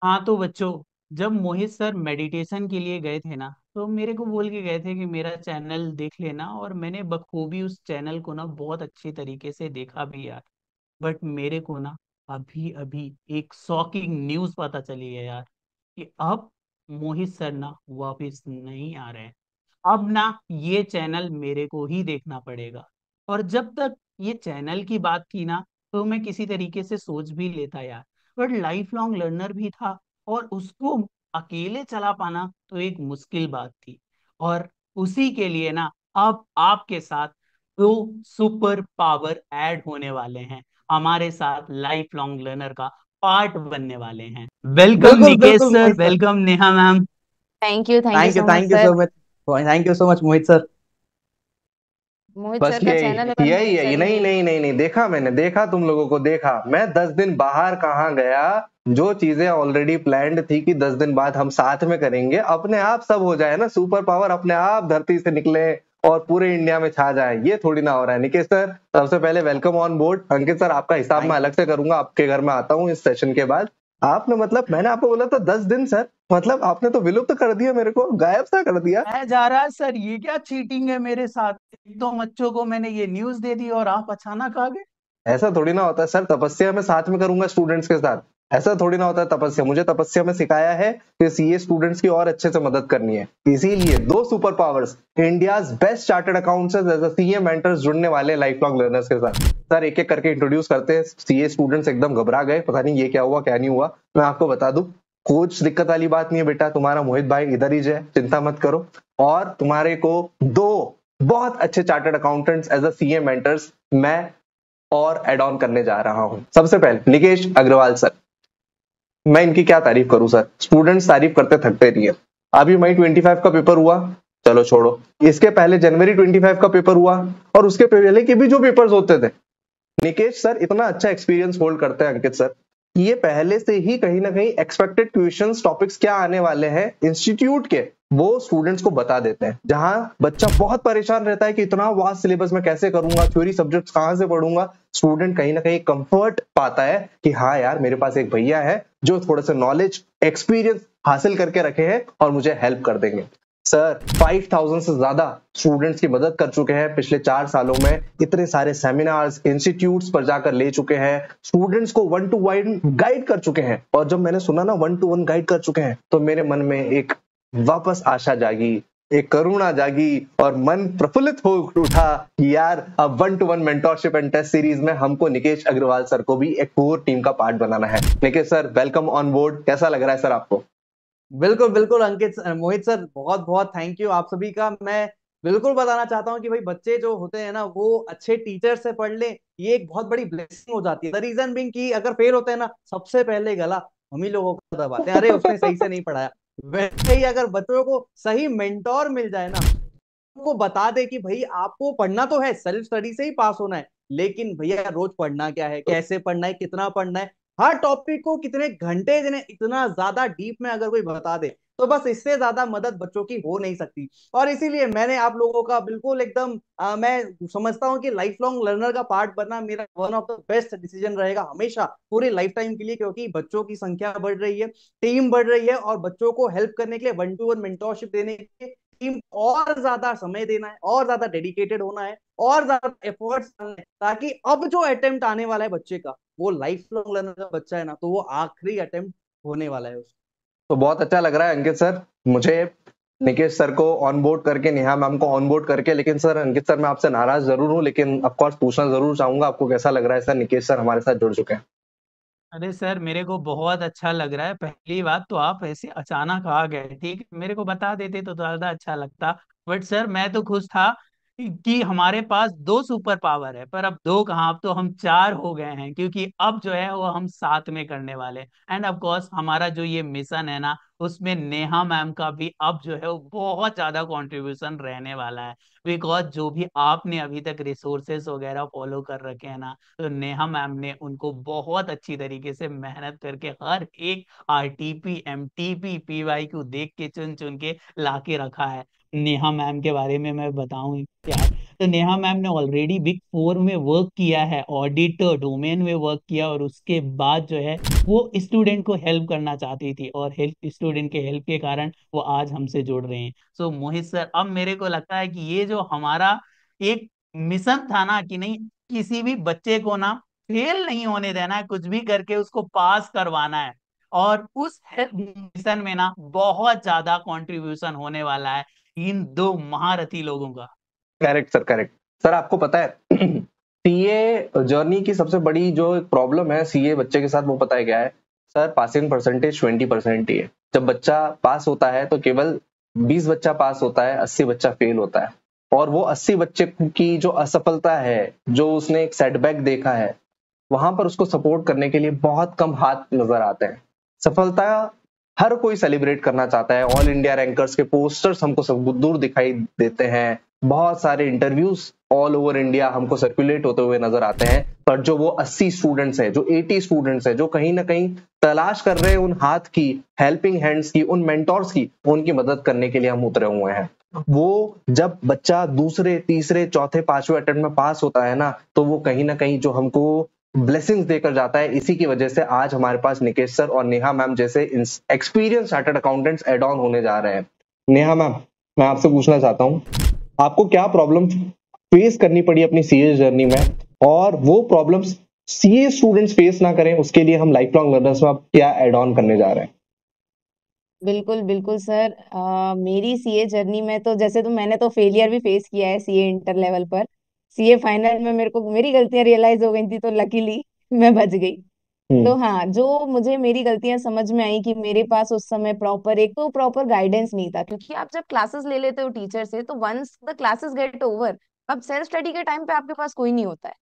हाँ तो बच्चों, जब मोहित सर मेडिटेशन के लिए गए थे ना, तो मेरे को बोल के गए थे कि मेरा चैनल देख लेना, और मैंने बखूबी उस चैनल को ना बहुत अच्छी तरीके से देखा भी यार। बट मेरे को ना अभी अभी एक शॉकिंग न्यूज पता चली है यार, कि अब मोहित सर ना वापिस नहीं आ रहे हैं। अब ना ये चैनल मेरे को ही देखना पड़ेगा। और जब तक ये चैनल की बात थी ना, तो मैं किसी तरीके से सोच भी लेता यार। बट लाइफ लॉन्ग लर्नर भी था, और उसको अकेले चला पाना तो एक मुश्किल बात थी। और उसी के लिए ना अब आपके साथ दो सुपर पावर ऐड होने वाले हैं, हमारे साथ लाइफ लॉन्ग लर्नर का पार्ट बनने वाले हैं। वेलकम बिल्कुल निकेश बिल्कुल sir, Mohit sir. Welcome Neha ma'am. Thank you so much thank you sir. So much. Thank you so much Mohit sir. Mohit बस सर का चैनल है, पर यही मोहित यही सर ही नहीं नहीं। नहीं नहीं नहीं देखा, मैंने देखा, तुम लोगों को देखा। मैं 10 दिन बाहर कहाँ गया। जो चीजें ऑलरेडी प्लान्ड थी कि 10 दिन बाद हम साथ में करेंगे, अपने आप सब हो जाए ना, सुपर पावर अपने आप धरती से निकले और पूरे इंडिया में छा जाए, ये थोड़ी ना हो रहा है। निकेश सर, सबसे पहले welcome on board. Ankit sir, आपका हिसाब मैं थैंक यू। अलग से करूंगा, आपके घर में आता हूँ इस सेशन के बाद। आपने मतलब, मैंने आपको बोला था 10 दिन सर, मतलब आपने तो विलुप्त कर दिया, मेरे को गायब सा कर दिया। मैं जा रहा है सर, ये क्या चीटिंग है मेरे साथ। एक तो बच्चों को मैंने ये न्यूज दे दी और आप अचानक आ गए। ऐसा थोड़ी ना होता है सर, तपस्या में साथ में करूंगा स्टूडेंट्स के साथ। ऐसा थोड़ी ना होता है तपस्या, मुझे तपस्या में सिखाया है कि सीए स्टूडेंट्स की और अच्छे से मदद करनी है। इसीलिए दो super powers, India's best chartered accountants as CA mentors जुड़ने वाले लाइफ लॉन्ग लर्नर्स के साथ। सर एक एक करके इंट्रोड्यूस करते हैं। सीए स्टूडेंट्स एकदम घबरा गए, पता नहीं ये क्या हुआ क्या नहीं हुआ। मैं आपको बता दूं, कुछ दिक्कत वाली बात नहीं है बेटा, तुम्हारा मोहित भाई इधर ही है, चिंता मत करो। और तुम्हारे को दो बहुत अच्छे chartered accountants as a CA mentors मैं और एड ऑन करने जा रहा हूं। सबसे पहले निकेश अग्रवाल सर। मैं इनकी क्या तारीफ करूं सर, स्टूडेंट्स तारीफ करते थकते नहीं है। अभी मई 25 का पेपर हुआ, चलो छोड़ो। इसके पहले जनवरी 25 का पेपर हुआ, और उसके पहले के भी जो पेपर्स होते थे, निकेश सर इतना अच्छा एक्सपीरियंस होल्ड करते हैं अंकित सर, ये पहले से ही कहीं ना कहीं एक्सपेक्टेड क्वेश्चंस टॉपिक्स क्या आने वाले हैं इंस्टीट्यूट के, वो स्टूडेंट्स को बता देते हैं। जहां बच्चा बहुत परेशान रहता है कि इतना वास्ट सिलेबस में कैसे करूंगा, थ्योरी सब्जेक्ट्स कहां से पढ़ूंगा, स्टूडेंट कहीं ना कहीं कंफर्ट पाता है कि हाँ यार, मेरे पास एक भैया है जो थोड़ा सा नॉलेज एक्सपीरियंस हासिल करके रखे हैं और मुझे हेल्प कर देंगे। सर 5000 से ज्यादा स्टूडेंट्स की मदद कर चुके हैं पिछले 4 सालों में, इतने सारे सेमिनार्स इंस्टीट्यूट्स पर जाकर ले चुके हैं, स्टूडेंट्स को 1 to 1 गाइड कर चुके हैं। और जब मैंने सुना ना 1 to 1 गाइड कर चुके हैं, तो मेरे मन में एक वापस आशा जागी, एक करुणा जागी, और मन प्रफुल्लित हो उठा कि यार अब 1 to 1 mentorship and test series में हमको निकेश अग्रवाल सर को भी एक कोर टीम का पार्ट बनाना है। Nikesh sir, welcome on board. कैसा लग रहा है सर आपको? बिल्कुल बिल्कुल मोहित सर, बहुत बहुत थैंक यू आप सभी का। मैं बिल्कुल बताना चाहता हूँ कि भाई बच्चे जो होते हैं ना, वो अच्छे टीचर से पढ़ लें, ये एक बहुत बड़ी ब्लेसिंग हो जाती है। द रीजन बिंग कि अगर फेल होते हैं ना, सबसे पहले गला हम ही लोगों को दबाते हैं, अरे उसने सही से नहीं पढ़ाया। वैसे ही अगर बच्चों को सही मेंटोर मिल जाए ना, को बता दे कि भाई आपको पढ़ना तो है, सेल्फ स्टडी से ही पास होना है, लेकिन भैया रोज पढ़ना क्या है, कैसे पढ़ना है, कितना पढ़ना है, हर टॉपिक को कितने घंटे देने, इतना ज्यादा डीप में अगर कोई बता दे, तो बस इससे ज्यादा मदद बच्चों की हो नहीं सकती। और इसीलिए मैंने आप लोगों का बिल्कुल एकदम मैं समझता हूं कि लाइफ लॉन्ग लर्नर का पार्ट बनना मेरा one of the best decision रहेगा हमेशा, पूरी लाइफ टाइम के लिए। क्योंकि बच्चों की संख्या बढ़ रही है, टीम बढ़ रही है, और बच्चों को हेल्प करने के लिए 1 to 1 मेंटोरशिप देने के लिए टीम और ज्यादा समय देना है, और ज्यादा डेडिकेटेड होना है, और ज्यादा एफर्ट्स डालना है, ताकि अब जो अटेम्प्ट आने वाला है बच्चे का, वो लाइफ लॉन्ग लर्नर का बच्चा है ना, तो वो आखिरी अटेम्प्ट होने वाला है उसका। तो बहुत अच्छा लग रहा है अंकित सर मुझे, निकेश सर को ऑन बोर्ड करके, नेहा मैम को ऑन बोर्ड करके। लेकिन सर अंकित सर, मैं आपसे नाराज जरूर हूँ, लेकिन ऑफ कोर्स पूछना जरूर चाहूंगा, आपको कैसा लग रहा है सर, निकेश सर हमारे साथ जुड़ चुके हैं? अरे सर, मेरे को बहुत अच्छा लग रहा है। पहली बात तो आप ऐसे अचानक आ गए, ठीक है, मेरे को बता देते तो ज्यादा अच्छा लगता। बट सर, मैं तो खुश था कि हमारे पास दो सुपर पावर है, पर अब दो कहाँ, अब तो हम चार हो गए हैं, क्योंकि अब जो है वो हम साथ में करने वाले हैं। एंड ऑफ कोर्स हमारा जो ये मिशन है ना, उसमें नेहा मैम का भी अब जो है वो बहुत ज्यादा कंट्रीब्यूशन रहने वाला है। बिकॉज जो भी आपने अभी तक रिसोर्सेस वगैरह फॉलो कर रखे हैं ना, तो नेहा मैम ने उनको बहुत अच्छी तरीके से मेहनत करके हर एक आरटीपी एमटीपी पीवाई को देख के चुन चुन के ला के रखा है। नेहा मैम के बारे में मैं बताऊं यार, तो नेहा मैम ने ऑलरेडी बिग फोर में वर्क किया है, ऑडिट डोमेन में वर्क किया, और उसके बाद जो है वो स्टूडेंट को हेल्प करना चाहती थी, और हेल्प स्टूडेंट के हेल्प के कारण वो आज हमसे जुड़ रहे हैं। सो मोहित सर, अब मेरे को लगता है कि ये जो हमारा एक मिशन था ना, कि नहीं, किसी भी बच्चे को ना फेल नहीं होने देना है, कुछ भी करके उसको पास करवाना है, और उस मिशन में ना बहुत ज्यादा कंट्रीब्यूशन होने वाला है इन दो महारथी लोगों का। Correct sir, correct sir. आपको पता है सीए जर्नी की सबसे बड़ी जो प्रॉब्लम है सीए बच्चे के साथ, वो पता है क्या है सर? पासिंग परसेंटेज 20% ही है। जब बच्चा पास होता है तो केवल 20 बच्चा पास होता है, 80 बच्चा फेल होता है। और वो 80 बच्चे की जो असफलता है, जो उसने एक सेटबैक देखा है, वहां पर उसको सपोर्ट करने के लिए बहुत कम हाथ नजर आते हैं। सफलता हर कोई सेलिब्रेट करना चाहता है। ऑल इंडिया रैंकर्स के पोस्टर्स हमको सब दूर दिखाई देते हैं। बहुत सारे इंटरव्यूज ऑल ओवर इंडिया हमको सर्कुलेट होते हुए नजर आते हैं। पर जो वो 80 स्टूडेंट्स हैं, जो 80 स्टूडेंट्स हैं, जो कहीं ना कहीं तलाश कर रहे हैं उन हाथ की, हेल्पिंग हैंड्स की, उन मेंटोर्स की, उनकी मदद करने के लिए हम उतरे हुए हैं। वो जब बच्चा दूसरे, तीसरे, चौथे, पांचवें अटेम्प्ट में पास होता है ना, तो वो कहीं ना कहीं जो हमको ब्लेसिंग्स देकर जाता है। इसी की वजह से आज हमारे पास निकेश सर और नेहा मैम जैसे experience chartered accountants add on होने जा रहे हैं। नेहा मैम, मैं आपसे पूछना चाहता हूँ, आपको क्या प्रॉब्लम फेस करनी पड़ी अपनी सीए जर्नी में, और वो प्रॉब्लम्स सीए स्टूडेंट्स फेस ना करें, उसके लिए हम लाइफ लॉन्ग लर्नर्स में आप क्या एड ऑन करने जा रहे हैं? बिल्कुल बिल्कुल सर। मेरी सीए जर्नी में तो जैसे तो मैंने तो फेलियर भी फेस किया है सीए इंटर लेवल पर। सीए फाइनल में मेरे को मेरी गलतियां रियलाइज हो गई थी, तो लकीली मैं बच गई। तो हम्म। हाँ, जो मुझे मेरी गलतियां समझ में आई कि मेरे पास उस समय प्रॉपर, एक तो प्रॉपर गाइडेंस नहीं था, क्योंकि आप जब क्लासेस ले लेते हो टीचर से, तो once the classes get over, अब सेल्फ स्टडी के टाइम पे आपके पास कोई नहीं होता है।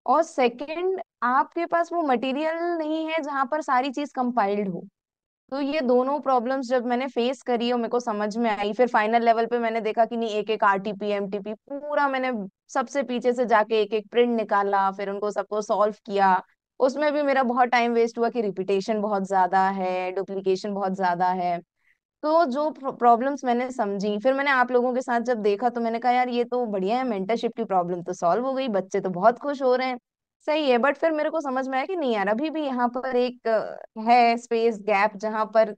और सेकंड, आपके पास वो मटेरियल नहीं है जहां पर सारी चीज कंपाइल्ड हो। तो ये दोनों प्रॉब्लम्स जब मैंने फेस करी और मेरे को समझ में आई, फिर फाइनल लेवल पे मैंने देखा कि नहीं, एक एक आरटीपी एमटीपी पूरा मैंने सबसे पीछे से जाके एक एक प्रिंट निकाला, फिर उनको सबको सॉल्व किया। उसमें भी मेरा बहुत टाइम वेस्ट हुआ कि रिपीटेशन बहुत ज्यादा है, डुप्लीकेशन बहुत ज्यादा है। तो जो प्रॉब्लम्स मैंने समझी, फिर मैंने आप लोगों के साथ जब देखा, तो मैंने कहा यार ये तो बढ़िया है, मेंटरशिप की प्रॉब्लम तो सॉल्व हो गई, बच्चे तो बहुत खुश हो रहे हैं। सही है, बट फिर मेरे को समझ में आया कि नहीं यार, अभी भी यहाँ पर एक है स्पेस गैप जहाँ पर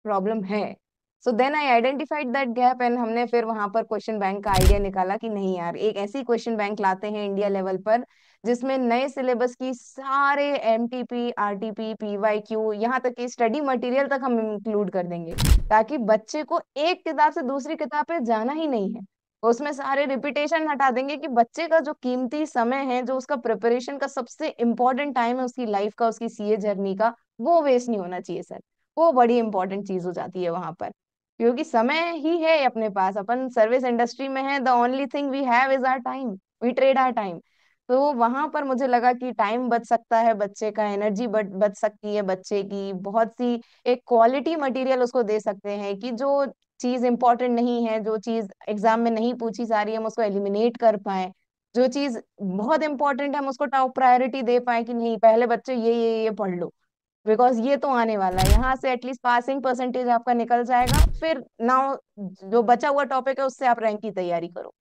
प्रॉब्लम है। So then I identified that gap, and हमने फिर वहां पर क्वेश्चन बैंक का आइडिया निकाला कि नहीं यार, एक ऐसी क्वेश्चन बैंक लाते हैं इंडिया लेवल पर जिसमें नए सिलेबस की सारे एमटीपी आरटीपी पीवाईक्यू, यहाँ तक कि स्टडी मटेरियल तक हम इंक्लूड कर देंगे, ताकि बच्चे को एक किताब से दूसरी किताब पे जाना ही नहीं है। उसमें सारे रिपीटेशन हटा देंगे कि बच्चे का जो कीमती समय है, जो उसका प्रिपरेशन का सबसे इंपॉर्टेंट टाइम है उसकी लाइफ का, उसकी सीए जर्नी का, वो वेस्ट नहीं होना चाहिए सर। वो बड़ी इंपॉर्टेंट चीज हो जाती है वहां पर, क्योंकि समय ही है अपने पास, अपन सर्विस इंडस्ट्री में है, the only thing we have is our time, we trade our time. तो वहां पर मुझे लगा कि टाइम बच सकता है बच्चे का, एनर्जी बच सकती है बच्चे की, बहुत सी एक क्वालिटी मटेरियल उसको दे सकते हैं कि जो चीज इंपॉर्टेंट नहीं है, जो चीज एग्जाम में नहीं पूछी जा रही है, हम उसको एलिमिनेट कर पाए। जो चीज बहुत इंपॉर्टेंट है हम उसको टॉप प्रायोरिटी दे पाए कि नहीं, पहले बच्चे ये पढ़ लो, बिकॉज ये तो आने वाला है, यहाँ से एटलीस्ट पासिंग परसेंटेज आपका निकल जाएगा, फिर नाउ जो बचा हुआ टॉपिक है उससे आप रैंक की तैयारी करो।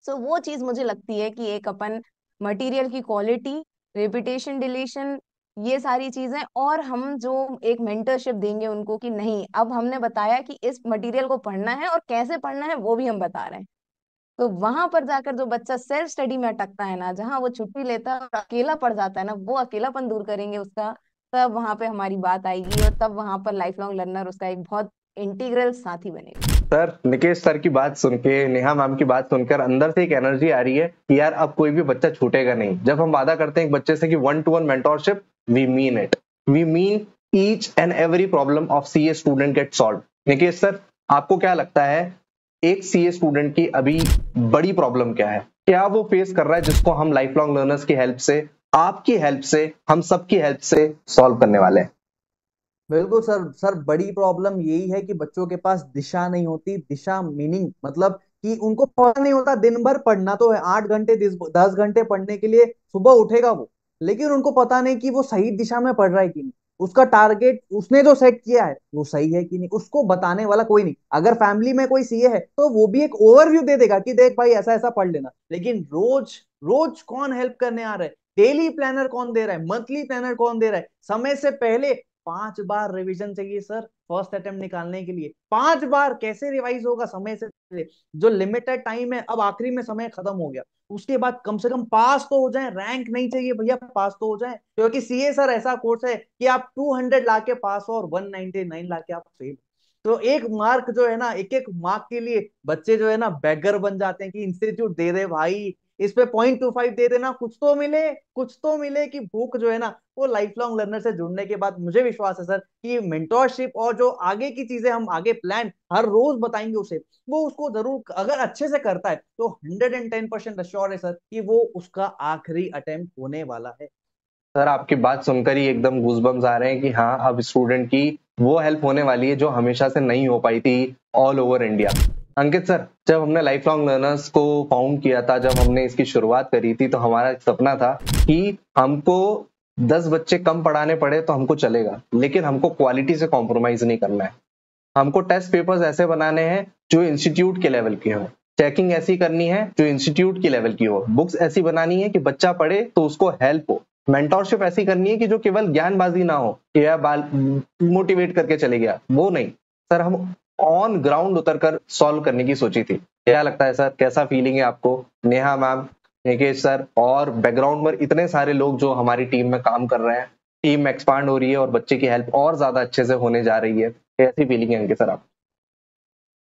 सो वो चीज मुझे लगती है कि एक अपन मटेरियल की क्वालिटी, रेपुटेशन डिलीशन, ये सारी चीजें, और हम जो एक मेंटरशिप देंगे उनको कि नहीं, अब हमने बताया कि इस मटेरियल को पढ़ना है और कैसे पढ़ना है वो भी हम बता रहे हैं। तो वहां पर जाकर जो बच्चा सेल्फ स्टडी में अटकता है ना, जहाँ वो छुट्टी लेता है और अकेला पड़ जाता है ना, वो अकेलापन दूर करेंगे उसका, तब वहां पे हमारी बात आएगी, और तब वहां पर लाइफ लॉन्ग लर्नर उसका एक बहुत इंटीग्रल साथी बनेगा। सर, निकेश सर की बात सुन के, नेहा मैम की बात सुनकर अंदर से एक एनर्जी आ रही है कि यार अब कोई भी बच्चा छूटेगा नहीं। जब हम वादा करते हैं एक बच्चे से कि 1-to-1 mentorship, we mean it. We mean each and every problem of CA student get solve. Nikesh sir, आपको क्या लगता है एक सीए स्टूडेंट की अभी बड़ी प्रॉब्लम क्या है? क्या वो फेस कर रहा है जिसको हम लाइफ लॉन्ग लर्नर्स की हेल्प से, आपकी हेल्प से, हम सबकी हेल्प से सॉल्व करने वाले हैं? बिल्कुल सर। सर बड़ी प्रॉब्लम यही है कि बच्चों के पास दिशा नहीं होती। दिशा मीनिंग मतलब कि उनको पता नहीं होता। दिन भर पढ़ना तो है, 8 घंटे 10 घंटे पढ़ने के लिए सुबह उठेगा वो, लेकिन उनको पता नहीं कि वो सही दिशा में पढ़ रहा है कि नहीं। उसका टारगेट उसने जो सेट किया है वो सही है कि नहीं, उसको बताने वाला कोई नहीं। अगर फैमिली में कोई सीए है तो वो भी एक ओवरव्यू दे देगा कि देख भाई ऐसा ऐसा पढ़ लेना, लेकिन रोज रोज कौन हेल्प करने आ रहा है, डेली प्लानर कौन दे रहा है, मंथली प्लानर कौन दे रहा है, समय से पहले 5 बार रिवीजन चाहिए सर फर्स्ट अटेम्प्ट निकालने के लिए। 5 बार कैसे रिवाइज होगा समय से पहले? जो लिमिटेड टाइम है अब आखिरी में समय खत्म हो गया, उसके बाद कम से कम पास तो हो जाए, रैंक नहीं चाहिए भैया, पास तो हो जाए। क्योंकि सीए सर ऐसा कोर्स है कि आप 200 लाके पास हो और 199 लाके आप फेल। तो एक मार्क जो है ना, एक एक मार्क के लिए बच्चे जो है ना बेगर बन जाते हैं कि इंस्टीट्यूट दे दे भाई, इस पे 0.25 दे देना, कुछ तो मिले, कुछ तो मिले। कि भूख जो है ना वो लाइफ लॉन्ग लर्नर से जुड़ने के बाद मुझे विश्वास है सर कि मेंटोरशिप और जो आगे की चीजें हम आगे प्लान हर रोज बताएंगे उसे, वो उसको जरूर अगर अच्छे से करता है तो 110% अश्योर है सर कि वो उसका आखिरी अटेम्प्ट होने वाला है। सर आपकी बात सुनकर ही एकदम गूजबम्स आ रहे हैं कि हाँ अब स्टूडेंट की वो हेल्प होने वाली है जो हमेशा से नहीं हो पाई थी ऑल ओवर इंडिया। अंकित सर, जब हमने लाइफ लॉन्ग लर्नर्स को फाउंड किया था, जब हमने इसकी शुरुआत करी थी, तो हमारा एक सपना था कि हमको 10 बच्चे कम पढ़ाने पड़े तो हमको चलेगा, लेकिन हमको क्वालिटी से कॉम्प्रोमाइज नहीं करना है। हमको टेस्ट पेपर्स ऐसे बनाने हैं जो इंस्टीट्यूट के लेवल के हो, चेकिंग ऐसी करनी है जो इंस्टीट्यूट की लेवल की हो, बुक्स ऐसी बनानी है कि बच्चा पढ़े तो उसको हेल्प हो, मेंटोरशिप ऐसी करनी है कि जो केवल ज्ञानबाजी ना हो कि यार बाल मोटिवेट करके चले गया, वो नहीं। सर हम ऑन ग्राउंड उतरकर सॉल्व करने की सोची थी। क्या लगता है सर, कैसा फीलिंग है आपको? नेहा मैम, निकेश सर और बैकग्राउंड में इतने सारे लोग जो हमारी टीम में काम कर रहे हैं, टीम एक्सपांड हो रही है और बच्चे की हेल्प और ज्यादा अच्छे से होने जा रही है। कैसी फीलिंग है अंकित सर आप?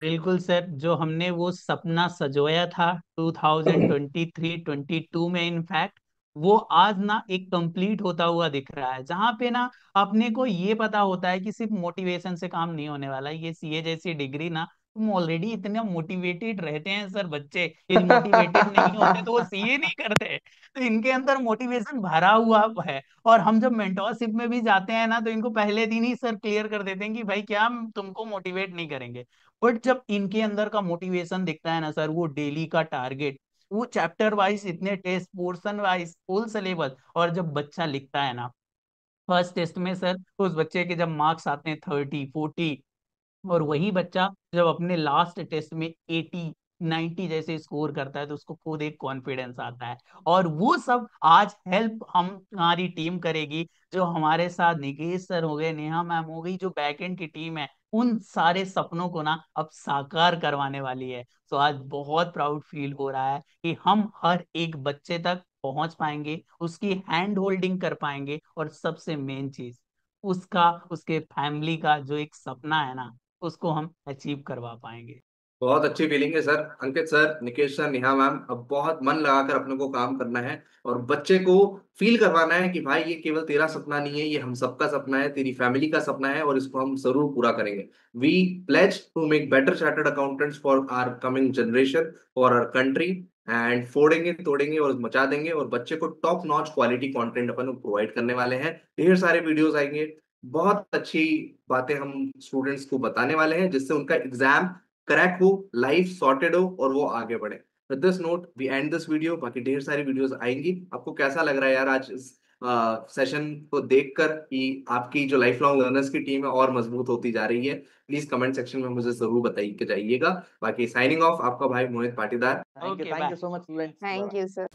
बिल्कुल सर, जो हमने वो सपना सजोया था 2023-22 में, इनफैक्ट वो आज ना एक कंप्लीट होता हुआ दिख रहा है, जहाँ पे ना अपने को ये पता होता है कि सिर्फ मोटिवेशन से काम नहीं होने वाला। ये सीए जैसी डिग्री ना, तुम ऑलरेडी इतने मोटिवेटेड रहते हैं सर, बच्चे ये मोटिवेटेड नहीं होते तो वो सीए नहीं करते। तो इनके अंदर मोटिवेशन भरा हुआ है। और हम जब मेंटोरशिप में भी जाते हैं ना, तो इनको पहले दिन ही सर क्लियर कर देते हैं कि भाई क्या हम तुमको मोटिवेट नहीं करेंगे। बट जब इनके अंदर का मोटिवेशन दिखता है ना सर, वो डेली का टारगेट, वो चैप्टर वाइज इतने test, portion wise full syllabus, और जब बच्चा लिखता है ना फर्स्ट टेस्ट में सर, तो उस बच्चे के जब मार्क्स आते हैं 30, 40, और वही बच्चा जब अपने लास्ट टेस्ट में 80, 90 जैसे स्कोर करता है, तो उसको खुद एक कॉन्फिडेंस आता है। और वो सब आज हेल्प हम हमारी टीम करेगी, जो हमारे साथ निकेश सर हो गए, नेहा मैम हो गई, जो बैकएंड की टीम है, उन सारे सपनों को ना अब साकार करवाने वाली है। तो आज बहुत प्राउड फील हो रहा है कि हम हर एक बच्चे तक पहुंच पाएंगे, उसकी हैंड होल्डिंग कर पाएंगे, और सबसे मेन चीज उसका, उसके फैमिली का जो एक सपना है ना, उसको हम अचीव करवा पाएंगे। बहुत अच्छी फीलिंग है sir. Ankit sir, Nikesh sir, Neha ma'am, अब बहुत मन लगाकर अपने को काम करना है और बच्चे को फील करवाना है कि भाई ये केवल तेरा सपना नहीं है, ये हम सबका सपना है, तेरी फैमिली का सपना है और इसको हम जरूर पूरा करेंगे। We pledge to make better chartered accountants for our coming generation, for our country, and फोड़ेंगे तोड़ेंगे और मचा देंगे और बच्चे को टॉप नॉच क्वालिटी कंटेंट अपन प्रोवाइड करने वाले हैं। ढेर सारे वीडियोस आएंगे, बहुत अच्छी बातें हम स्टूडेंट्स को बताने वाले हैं जिससे उनका एग्जाम क्रैक हो, लाइफ सॉर्टेड हो और वो आगे बढ़े। With this note we end this video. बाकी ढेर सारी वीडियोस आएंगी। आपको कैसा लग रहा है यार आज इस सेशन को देखकर कि आपकी जो लाइफ लॉन्ग लर्नर्स की टीम है और मजबूत होती जा रही है? प्लीज कमेंट सेक्शन में मुझे जरूर बताइए के जाइएगा। बाकी साइनिंग ऑफ, आपका भाई Mohit Patidar. Thank you, okay thank bye. You so much students. Thank you sir.